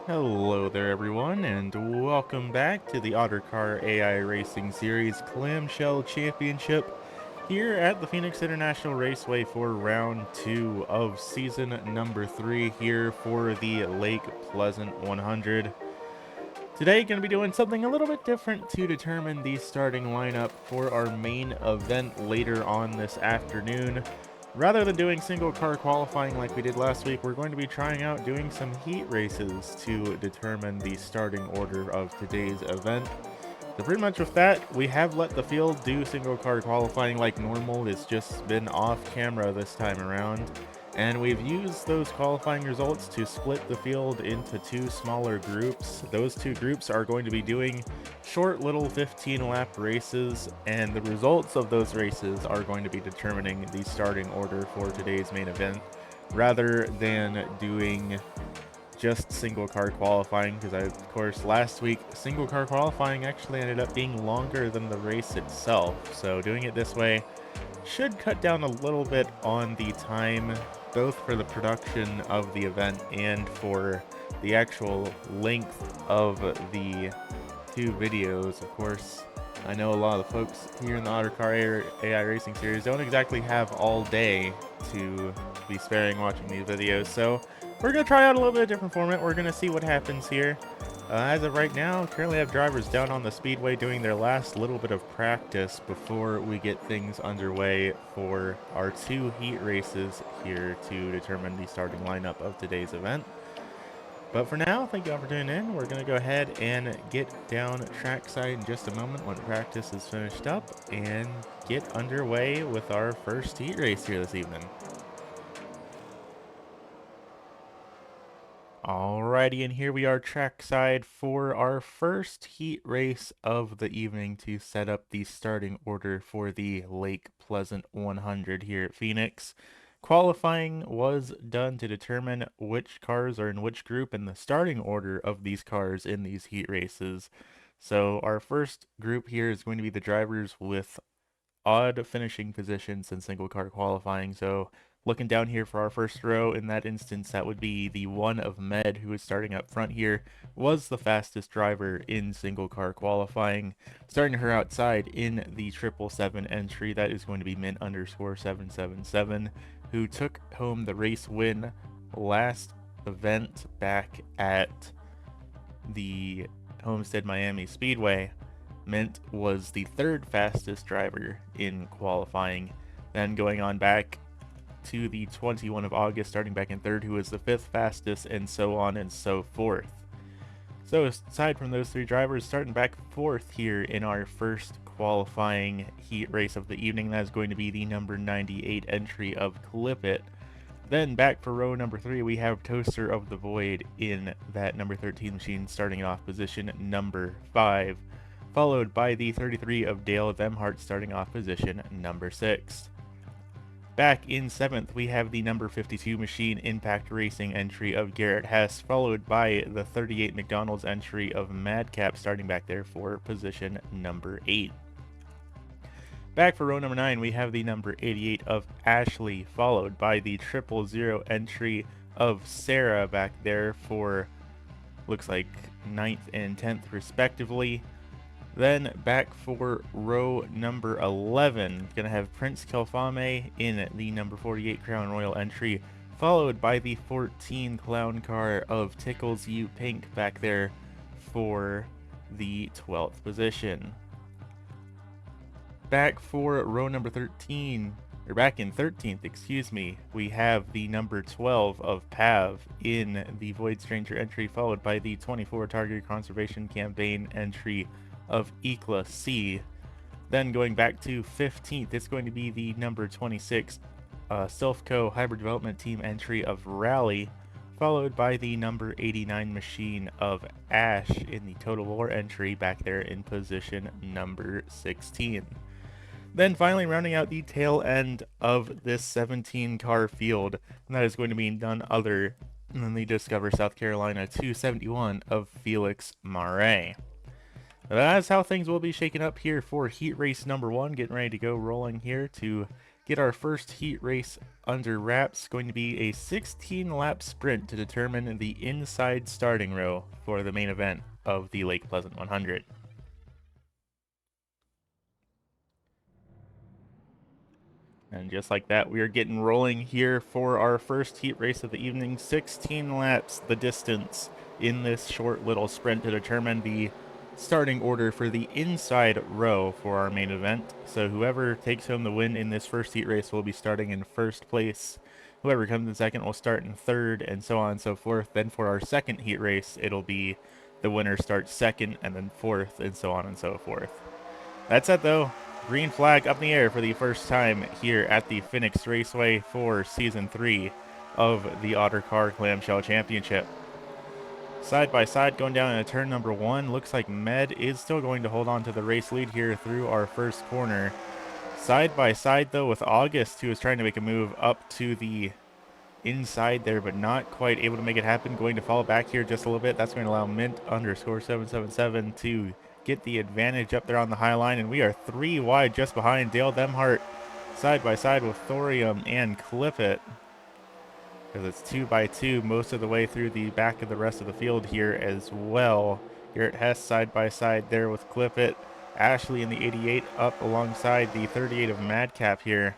Hello there everyone, and welcome back to the Ottercar AI Racing Series Clamshell Championship here at the Phoenix International Raceway for round 2 of season number 3 here for the Lake Pleasant 100. Today, going to be doing something a little bit different to determine the starting lineup for our main event later on this afternoon. Rather than doing single car qualifying like we did last week, we're going to be trying out doing some heat races to determine the starting order of today's event. So pretty much with that, we have let the field do single car qualifying like normal. It's just been off camera this time around. And we've used those qualifying results to split the field into two smaller groups. Those two groups are going to be doing short little 15-lap races, and the results of those races are going to be determining the starting order for today's main event, rather than doing just single car qualifying, because of course last week single car qualifying actually ended up being longer than the race itself. So doing it this way should cut down a little bit on the time, both for the production of the event and for the actual length of the two videos. Of course, I know a lot of the folks here in the Ottercar AI Racing Series don't exactly have all day to be sparing watching these videos, so we're going to try out a little bit of different format. We're going to see what happens here. As of right now, currently have drivers down on the speedway doing their last little bit of practice before we get things underway for our two heat races here to determine the starting lineup of today's event. But for now, thank you all for tuning in. We're going to go ahead and get down trackside in just a moment when practice is finished up and get underway with our first heat race here this evening. Alrighty, and here we are trackside for our first heat race of the evening to set up the starting order for the Lake Pleasant 100 here at Phoenix. Qualifying was done to determine which cars are in which group and the starting order of these cars in these heat races. So our first group here is going to be the drivers with odd finishing positions in single car qualifying. So looking down here for our first row, in that instance, that would be the one of Med, who is starting up front here, was the fastest driver in single car qualifying. Starting her outside in the 777 entry, that is going to be Mint_777, who took home the race win last event back at the Homestead Miami Speedway. Mint was the third fastest driver in qualifying. Then going on back to the 21 of August, starting back in third, who was the fifth fastest, and so on and so forth. So aside from those three drivers, starting back fourth here in our first qualifying heat race of the evening, that is going to be the number 98 entry of Clip It. Then back for row number 3, we have Toaster of the Void in that number 13 machine, starting off position number 5, followed by the 33 of Dale Themhart starting off position number 6. Back in 7th, we have the number 52 machine Impact Racing entry of Garrett Hess, followed by the 38 McDonald's entry of Madcap starting back there for position number 8. Back for row number 9, we have the number 88 of Ashley, followed by the 000 entry of Sarah back there for, looks like, 9th and 10th respectively. Then back for row number 11, gonna have Prince Kelfame in the number 48 Crown Royal entry, followed by the 14 clown car of Tickles You Pink back there for the 12th position. Back for row number 13, or back in 13th, excuse me, we have the number 12 of Pav in the Void Stranger entry, followed by the 24 Target Conservation Campaign entry of Ikla C. Then going back to 15th, it's going to be the number 26 Selfco Hybrid Development Team entry of Rally, followed by the number 89 machine of Ash in the Total War entry back there in position number 16. Then finally rounding out the tail end of this 17 car field, and that is going to be none other than the Discover South Carolina 271 of Felix Marais. That's how things will be shaken up here for heat race number 1. Getting ready to go rolling here to get our first heat race under wraps. Going to be a 16-lap sprint to determine the inside starting row for the main event of the Lake Pleasant 100. And just like that, we are getting rolling here for our first heat race of the evening. 16 laps, the distance in this short little sprint to determine the starting order for the inside row for our main event. So whoever takes home the win in this first heat race will be starting in first place. Whoever comes in second will start in third, and so on and so forth. Then for our second heat race, it'll be the winner starts second, and then fourth, and so on and so forth. That's it, though. Green flag up in the air for the first time here at the Phoenix Raceway for Season 3 of the Ottercar Clamshell Championship. Side by side going down into turn number 1. Looks like Med is still going to hold on to the race lead here through our first corner. Side by side, though, with August, who is trying to make a move up to the inside there, but not quite able to make it happen. Going to fall back here just a little bit. That's going to allow Mint_777 to get the advantage up there on the high line, and we are 3 wide just behind Dale Demhart, side by side with Thorium and Clippet, because it's 2 by 2 most of the way through the back of the rest of the field here as well. Garrett Hess side by side there with Clippet. Ashley in the 88 up alongside the 38 of Madcap here.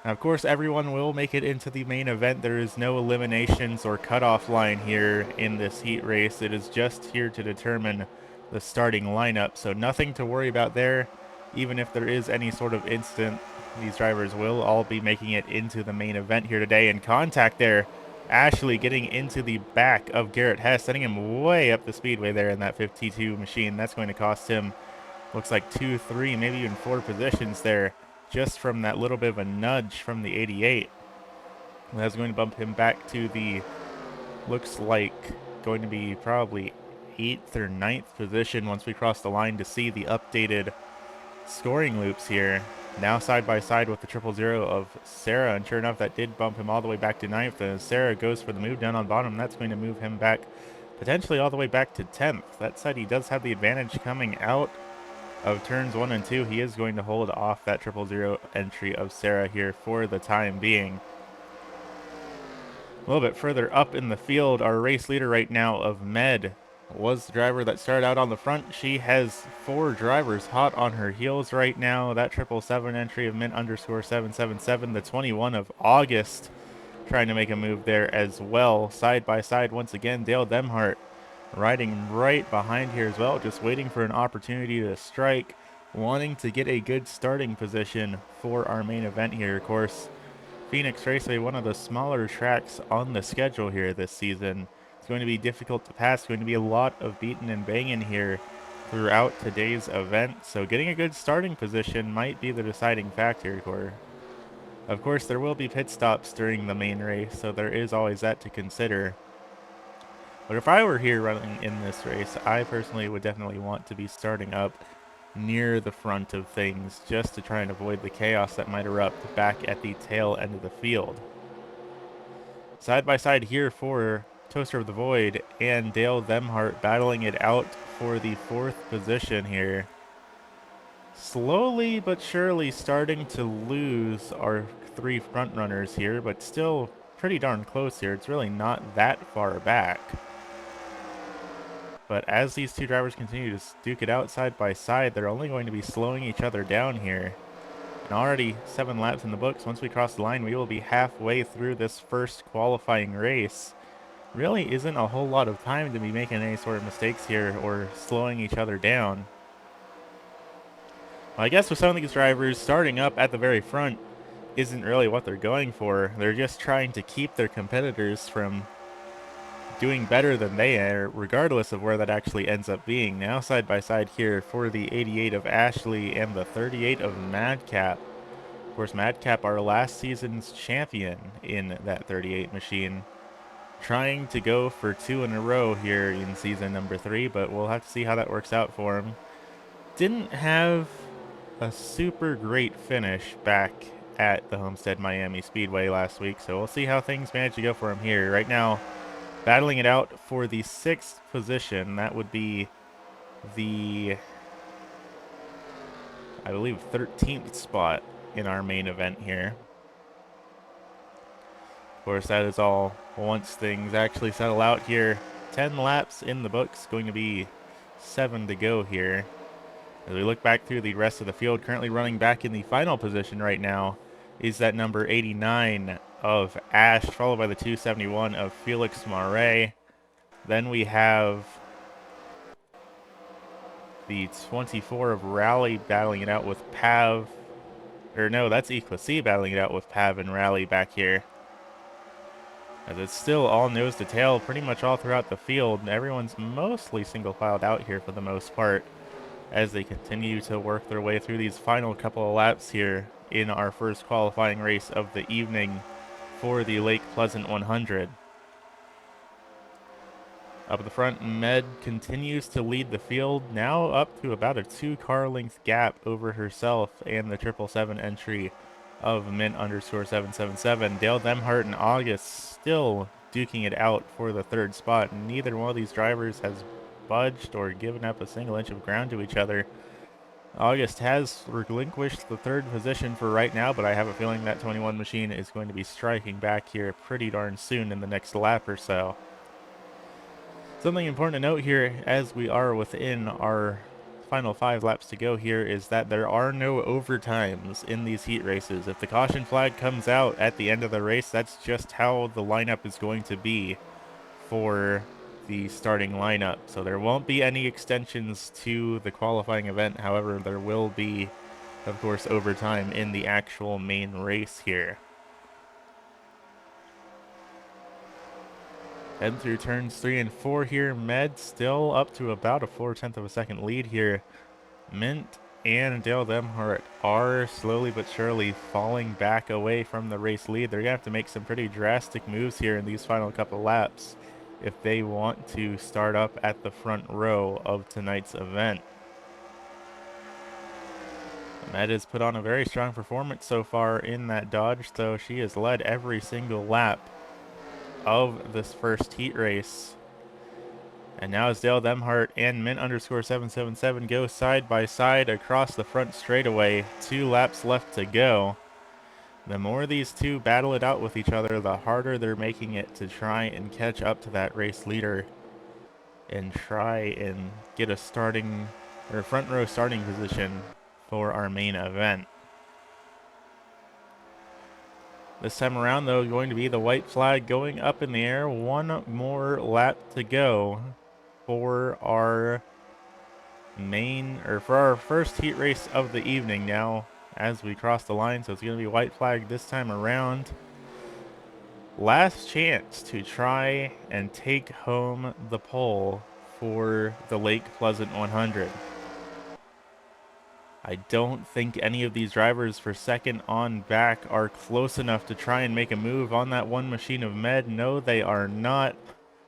Now, of course, everyone will make it into the main event. There is no eliminations or cutoff line here in this heat race. It is just here to determine the starting lineup, so nothing to worry about there. Even if there is any sort of incident, these drivers will all be making it into the main event here today. And contact there, Ashley getting into the back of Garrett Hess, sending him way up the speedway there in that 52 machine. That's going to cost him, looks like 2, 3, maybe even 4 positions there, just from that little bit of a nudge from the 88. That's going to bump him back to the, looks like, going to be probably 8th or 9th position once we cross the line to see the updated scoring loops here. Now side by side with the 000 of Sarah, and sure enough, that did bump him all the way back to 9th. And Sarah goes for the move down on bottom. That's going to move him back potentially all the way back to 10th. That said, he does have the advantage coming out of turns 1 and 2. He is going to hold off that 000 entry of Sarah here for the time being. A little bit further up in the field, our race leader right now of Med was the driver that started out on the front. She has 4 drivers hot on her heels right now. That 777 entry of Mint_777, the 21 of August, trying to make a move there as well. Side by side once again, Dale Demhart riding right behind here as well, just waiting for an opportunity to strike, wanting to get a good starting position for our main event here. Of course, Phoenix Raceway, one of the smaller tracks on the schedule here this season. It's going to be difficult to pass, going to be a lot of beating and banging here throughout today's event, so getting a good starting position might be the deciding factor here. Of course, there will be pit stops during the main race, so there is always that to consider. But if I were here running in this race, I personally would definitely want to be starting up near the front of things just to try and avoid the chaos that might erupt back at the tail end of the field. Side by side here for Toaster of the Void and Dale Demhart battling it out for the 4th position here. Slowly but surely starting to lose our 3 front runners here, but still pretty darn close here. It's really not that far back. But as these 2 drivers continue to duke it out side by side, they're only going to be slowing each other down here. And already 7 laps in the books. Once we cross the line, we will be halfway through this first qualifying race. Really isn't a whole lot of time to be making any sort of mistakes here or slowing each other down. Well, I guess with some of these drivers, starting up at the very front isn't really what they're going for. They're just trying to keep their competitors from doing better than they are, regardless of where that actually ends up being. Now side by side here for the 88 of Ashley and the 38 of Madcap. Of course, Madcap, our last season's champion in that 38 machine, trying to go for 2 in a row here in season number 3, but we'll have to see how that works out for him. Didn't have a super great finish back at the Homestead Miami Speedway last week, so we'll see how things manage to go for him here. Right now, battling it out for the 6th position. That would be the, I believe, 13th spot in our main event here. Of course, that is all once things actually settle out here. 10 laps in the books, going to be 7 to go here. As we look back through the rest of the field, currently running back in the final position right now is that number 89 of Ash, followed by the 271 of Felix Marais. Then we have the 24 of Rally battling it out with Pav. Or no, that's IceyToo battling it out with Pav and Rally back here. As it's still all nose to tail pretty much all throughout the field. Everyone's mostly single filed out here for the most part as they continue to work their way through these final couple of laps here in our first qualifying race of the evening for the Lake Pleasant 100. Up at the front, Med continues to lead the field, now up to about a 2-car length gap over herself and the 777 entry of Mint_777. Dale Demhart and August still duking it out for the 3rd spot. Neither one of these drivers has budged or given up a single inch of ground to each other. August has relinquished the 3rd position for right now, but I have a feeling that 21 machine is going to be striking back here pretty darn soon in the next lap or so. Something important to note here as we are within our final 5 laps to go here is that there are no overtimes in these heat races. If the caution flag comes out at the end of the race, that's just how the lineup is going to be for the starting lineup. So there won't be any extensions to the qualifying event. However, there will be, of course, overtime in the actual main race here. Head through turns 3 and 4 here. Med still up to about a 0.4 of a second lead here. Mint and Dale Demhart are slowly but surely falling back away from the race lead. They're going to have to make some pretty drastic moves here in these final couple laps if they want to start up at the front row of tonight's event. Med has put on a very strong performance so far in that Dodge, though she has led every single lap of this first heat race. And now as Dale Demhart and Mint_777 go side by side across the front straightaway, 2 laps left to go. The more these two battle it out with each other, the harder they're making it to try and catch up to that race leader and try and get a starting or front row starting position for our main event. This time around, though, going to be the white flag going up in the air. 1 more lap to go for our for our first heat race of the evening now as we cross the line. So it's going to be white flag this time around. Last chance to try and take home the pole for the Lake Pleasant 100. I don't think any of these drivers for second on back are close enough to try and make a move on that one machine of Med. No, they are not.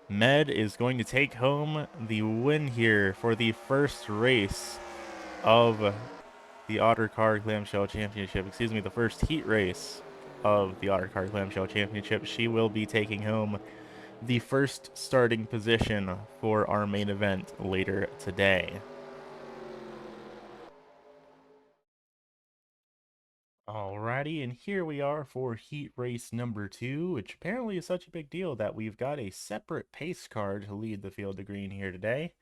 Med is going to take home the win here for the first race of the Ottercar Clamshell Championship. Excuse me, the first heat race of the Ottercar Clamshell Championship. She will be taking home the first starting position for our main event later today. Alrighty, and here we are for heat race number 2, which apparently is such a big deal that we've got a separate pace car to lead the field to green here today.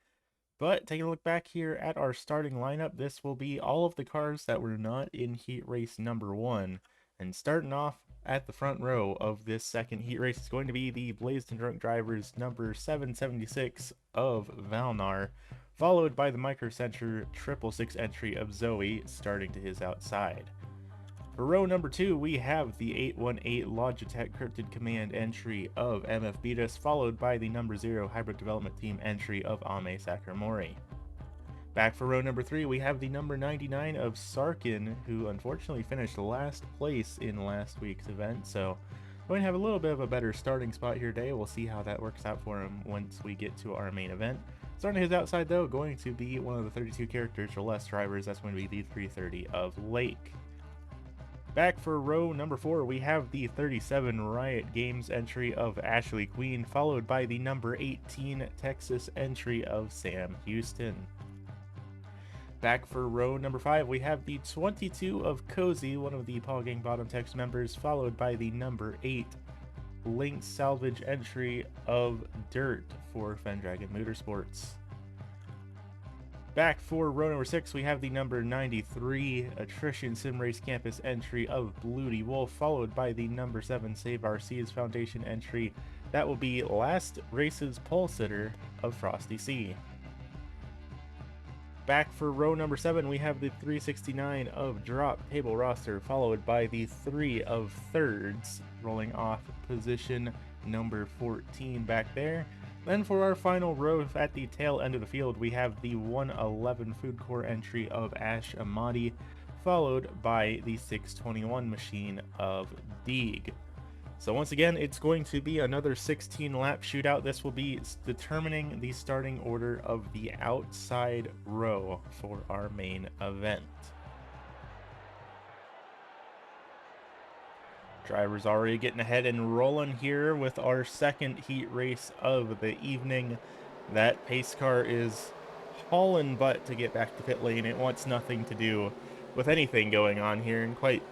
But taking a look back here at our starting lineup, this will be all of the cars that were not in heat race number 1. And starting off at the front row of this second heat race is going to be the Blazed and Drunk Drivers number 776 of Valnar, followed by the Microcenter 666 entry of Zoe starting to his outside. For row number 2, we have the 818 Logitech Cryptid Command entry of MF Beatus, followed by the number 0 Hybrid Development Team entry of Ame Sakuramori. Back for row number 3, we have the number 99 of Sarkin, who unfortunately finished last place in last week's event, so going to have a little bit of a better starting spot here today. We'll see how that works out for him once we get to our main event. Starting his outside, though, going to be one of the 32 characters for less drivers. That's going to be the 330 of Lake. Back for row number 4, we have the 37 Riot Games entry of Ashley Queen, followed by the number 18 Texas entry of Sam Houston. Back for row number 5, we have the 22 of Cozy, one of the Paul Gang Bottom Text members, followed by the number 8 linked salvage entry of Dirt for Fendragon Motorsports. Back for row number 6, we have the number 93 Attrition Sim Race Campus entry of Bloody Wolf, followed by the number 7 Save RC's Foundation entry. That will be Last Race's Pole Sitter of Frosty Sea. Back for row number 7, we have the 369 of Drop Table Roster, followed by the 3 of Thirds, rolling off position number 14 back there. Then for our final row at the tail end of the field, we have the 111 Food Corps entry of Ash Amadi, followed by the 621 machine of Deeg. So once again, it's going to be another 16-lap shootout. This will be determining the starting order of the outside row for our main event. Drivers already getting ahead and rolling here with our second heat race of the evening. That pace car is hauling butt to get back to pit lane. It wants nothing to do with anything going on here, and quite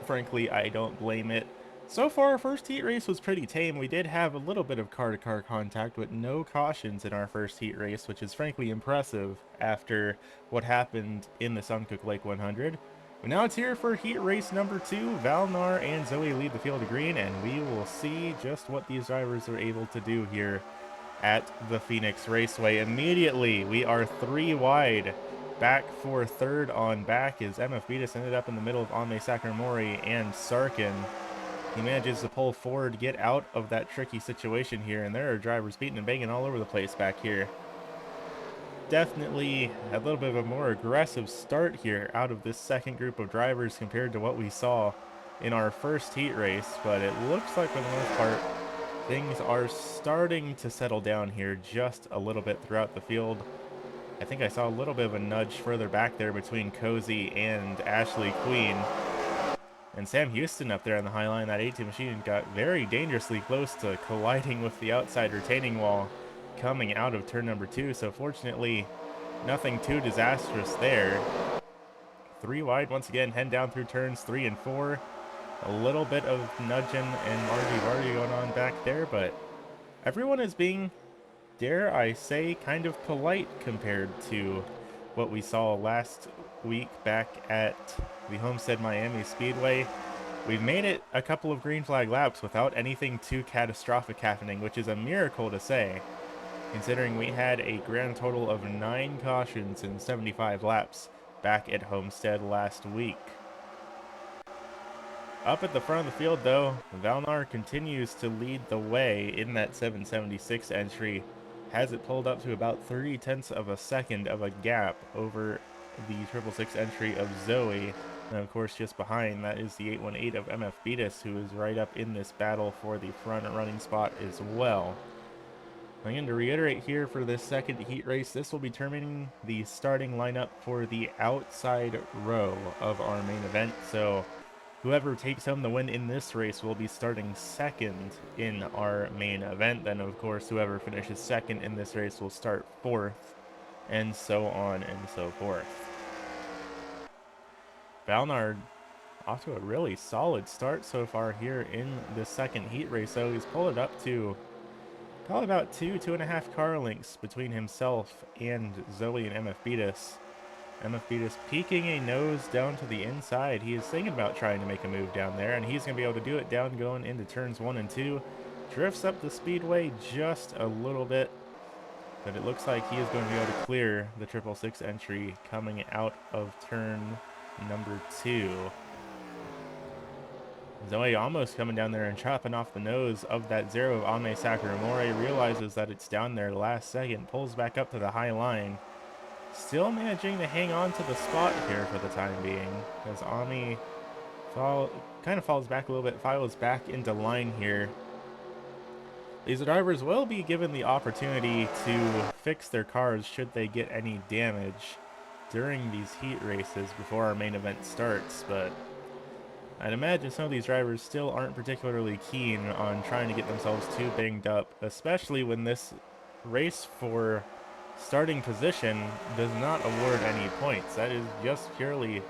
frankly, I don't blame it. So far, our first heat race was pretty tame. We did have a little bit of car-to-car contact with no cautions in our first heat race, which is frankly impressive after what happened in the Suncook Lake 100. But now it's here for heat race number 2. Valnar and Zoe lead the field of green, and we will see just what these drivers are able to do here at the Phoenix Raceway. Immediately, we are 3 wide. Back for third on back is MF Beatus, ended up in the middle of Ame Sakuramori and Sarkin. He manages to pull forward, get out of that tricky situation here, and there are drivers beating and banging all over the place back here. Definitely a little bit of a more aggressive start here out of this second group of drivers compared to what we saw in our first heat race, but it looks like for the most part things are starting to settle down here just a little bit throughout the field. I think I saw a little bit of a nudge further back there between Cozy and Ashley Queen. And Sam Houston up there on the high line, that 18 machine got very dangerously close to colliding with the outside retaining wall coming out of turn number 2, so fortunately nothing too disastrous there. 3 wide once again, heading down through turns 3 and 4. A little bit of nudging and margy-bargy going on back there, but everyone is being, dare I say, kind of polite compared to what we saw last week back at the Homestead Miami Speedway. We've made it a couple of green flag laps without anything too catastrophic happening, which is a miracle to say, considering we had a grand total of 9 cautions in 75 laps back at Homestead last week. Up at the front of the field, though, Valnar continues to lead the way in that 776 entry. Has it pulled up to about 0.3 of a second of a gap over the 666 entry of Zoe. And of course, just behind that is the 818 of MF Beatus, who is right up in this battle for the front running spot as well. Again, to reiterate here for this second heat race, this will be determining the starting lineup for the outside row of our main event. So whoever takes home the win in this race will be starting second in our main event. Then, of course, whoever finishes second in this race will start 4th, and so on and so forth. Valnar off to a really solid start so far here in the second heat race. So he's pulled it up to probably about 2.5 car lengths between himself and Zoe and MF Beatus. MF Beatus peeking a nose down to the inside. He is thinking about trying to make a move down there, and he's going to be able to do it down going into turns 1 and 2. Drifts up the speedway just a little bit, but it looks like he is going to be able to clear the 666 entry coming out of turn number 2. Zoe almost coming down there and chopping off the nose of that 0 of Ame Sakuramori, realizes that it's down there last second, pulls back up to the high line. Still managing to hang on to the spot here for the time being, as Ame kind of falls back a little bit, follows back into line here. These drivers will be given the opportunity to fix their cars should they get any damage during these heat races before our main event starts, but I'd imagine some of these drivers still aren't particularly keen on trying to get themselves too banged up, especially when this race for starting position does not award any points. That is just purely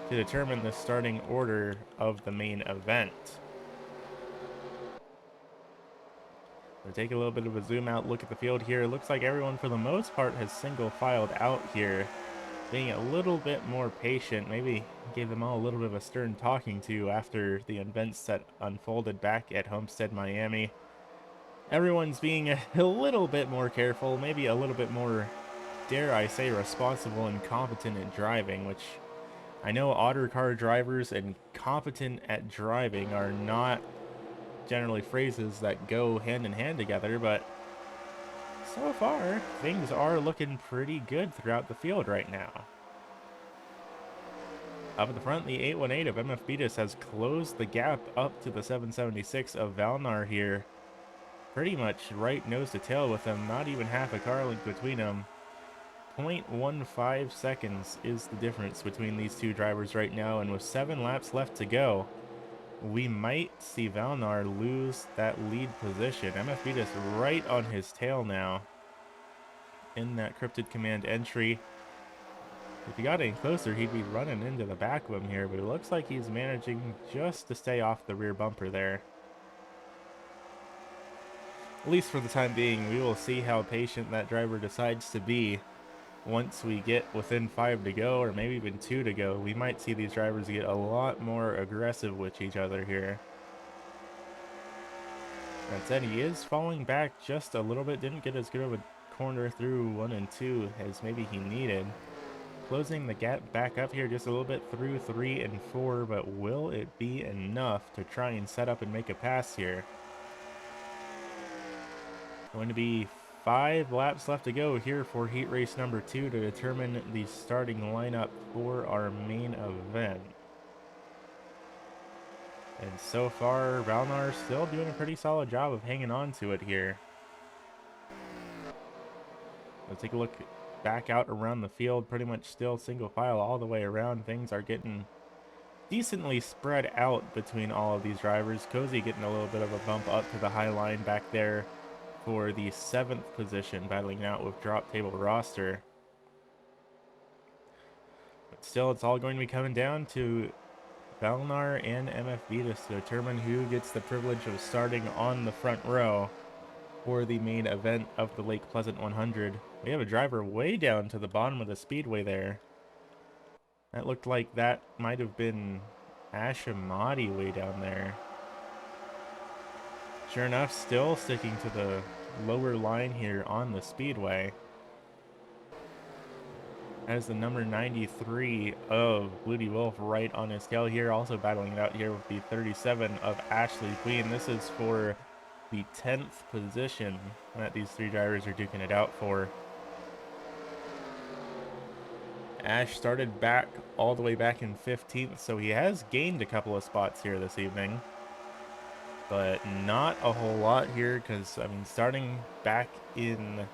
to determine the starting order of the main event. So take a little bit of a zoom out look at the field here. It looks like everyone for the most part has single filed out here, being a little bit more patient. Maybe gave them all a little bit of a stern talking to after the events that unfolded back at Homestead, Miami. Everyone's being a little bit more careful, maybe a little bit more, dare I say, responsible and competent at driving, which I know Ottercar drivers and competent at driving are not generally phrases that go hand in hand together, but so far, things are looking pretty good throughout the field right now. Up at the front, the 818 of MF Beatus has closed the gap up to the 776 of Valnar here. Pretty much right nose to tail with them, not even half a car length between them. 0.15 seconds is the difference between these two drivers right now, and with 7 laps left to go, we might see Valnar lose that lead position. MF Beatus right on his tail now in that cryptid command entry. If he got any closer, he'd be running into the back of him here, but it looks like he's managing just to stay off the rear bumper there. At least for the time being. We will see how patient that driver decides to be once we get within 5 to go, or maybe even 2 to go. We might see these drivers get a lot more aggressive with each other here. That said, he is falling back just a little bit. Didn't get as good of a corner through 1 and 2 as maybe he needed. Closing the gap back up here just a little bit through 3 and 4, but will it be enough to try and set up and make a pass here? Going to be 5 laps left to go here for heat race number 2 to determine the starting lineup for our main event. And so far, Valnar still doing a pretty solid job of hanging on to it here. Let's take a look back out around the field. Pretty much still single file all the way around. Things are getting decently spread out between all of these drivers. Cozy getting a little bit of a bump up to the high line back there for the 7th position, battling out with Drop Table Roster. But still, it's all going to be coming down to Valnar and MF Beatus to determine who gets the privilege of starting on the front row for the main event of the Lake Pleasant 100. We have a driver way down to the bottom of the speedway there. That looked like that might have been Ashimati way down there. Sure enough, still sticking to the lower line here on the speedway. As the number 93 of Bloody Wolf right on his tail here, also battling it out here with the 37 of Ashley Queen. This is for the 10th position that these 3 drivers are duking it out for. Ash started back all the way back in 15th, so he has gained a couple of spots here this evening. But not a whole lot here, because, I mean, starting back in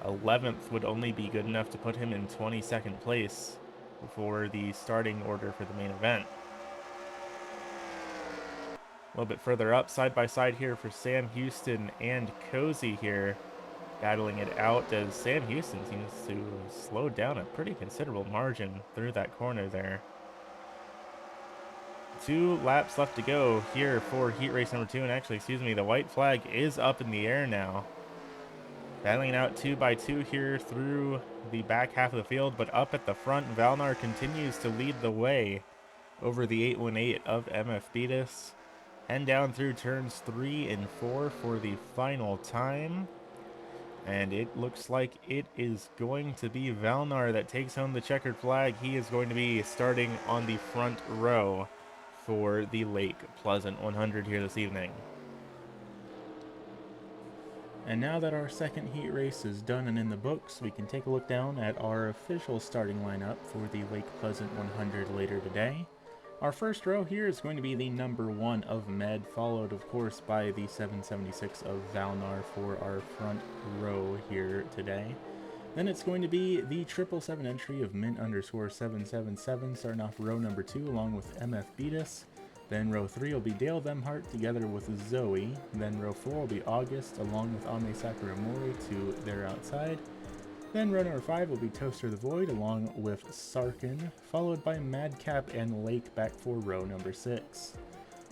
11th would only be good enough to put him in 22nd place for the starting order for the main event. A little bit further up, side by side here for Sam Houston and Cozy here, battling it out as Sam Houston seems to slow down a pretty considerable margin through that corner there. 2 laps left to go here for heat race number 2, and actually, excuse me, the white flag is up in the air now. Battling out 2 by 2 here through the back half of the field, but up at the front, Valnar continues to lead the way over the 818 of MF Beatus. And down through turns 3 and 4 for the final time. And it looks like it is going to be Valnar that takes home the checkered flag. He is going to be starting on the front row for the Lake Pleasant 100 here this evening. And now that our second heat race is done and in the books, we can take a look down at our official starting lineup for the Lake Pleasant 100 later today. Our first row here is going to be the number 1 of Med, followed of course by the 776 of Valnar for our front row here today. Then it's going to be the 777 entry of Mint_777 starting off row number 2 along with MF Beatus. Then row 3 will be Dale Themhart together with Zoe. Then row 4 will be August along with Ame Sakuramori to their outside. Then row number 5 will be Toaster the Void along with Sarkin, followed by Madcap and Lake back for row number 6.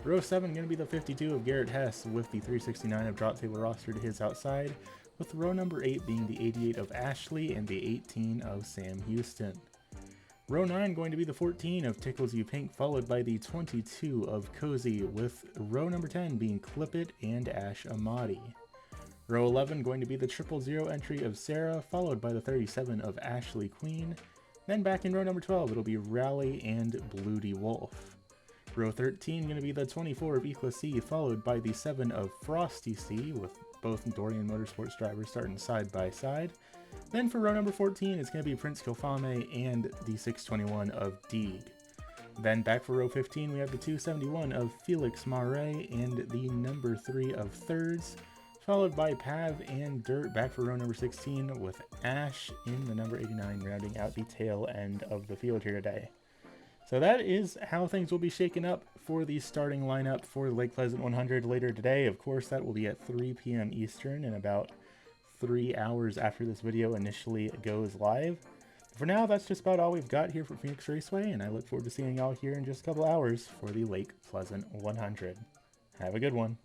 Row 7 going to be the 52 of Garrett Hess with the 369 of Drop Table Roster to his outside, with row number 8 being the 88 of Ashley and the 18 of Sam Houston. Row 9 going to be the 14 of Tickles You Pink, followed by the 22 of Cozy, with row number 10 being Clip It and Ash Amati. Row 11 going to be the 000 entry of Sarah, followed by the 37 of Ashley Queen. Then back in row number 12, it'll be Rally and Bloody Wolf. Row 13 going to be the 24 of Equa C, followed by the 7 of Frosty C, with both Dorian Motorsports drivers starting side by side. Then for row number 14, it's going to be Prince Kilfame and the 621 of Deeg. Then back for row 15, we have the 271 of Felix Marais and the number 3 of Thirds, followed by Pav and Dirt back for row number 16 with Ash in the number 89, rounding out the tail end of the field here today. So that is how things will be shaken up for the starting lineup for the Lake Pleasant 100 later today. Of course, that will be at 3 p.m. Eastern and about 3 hours after this video initially goes live. For now, that's just about all we've got here for Phoenix Raceway, and I look forward to seeing y'all here in just a couple hours for the Lake Pleasant 100. Have a good one.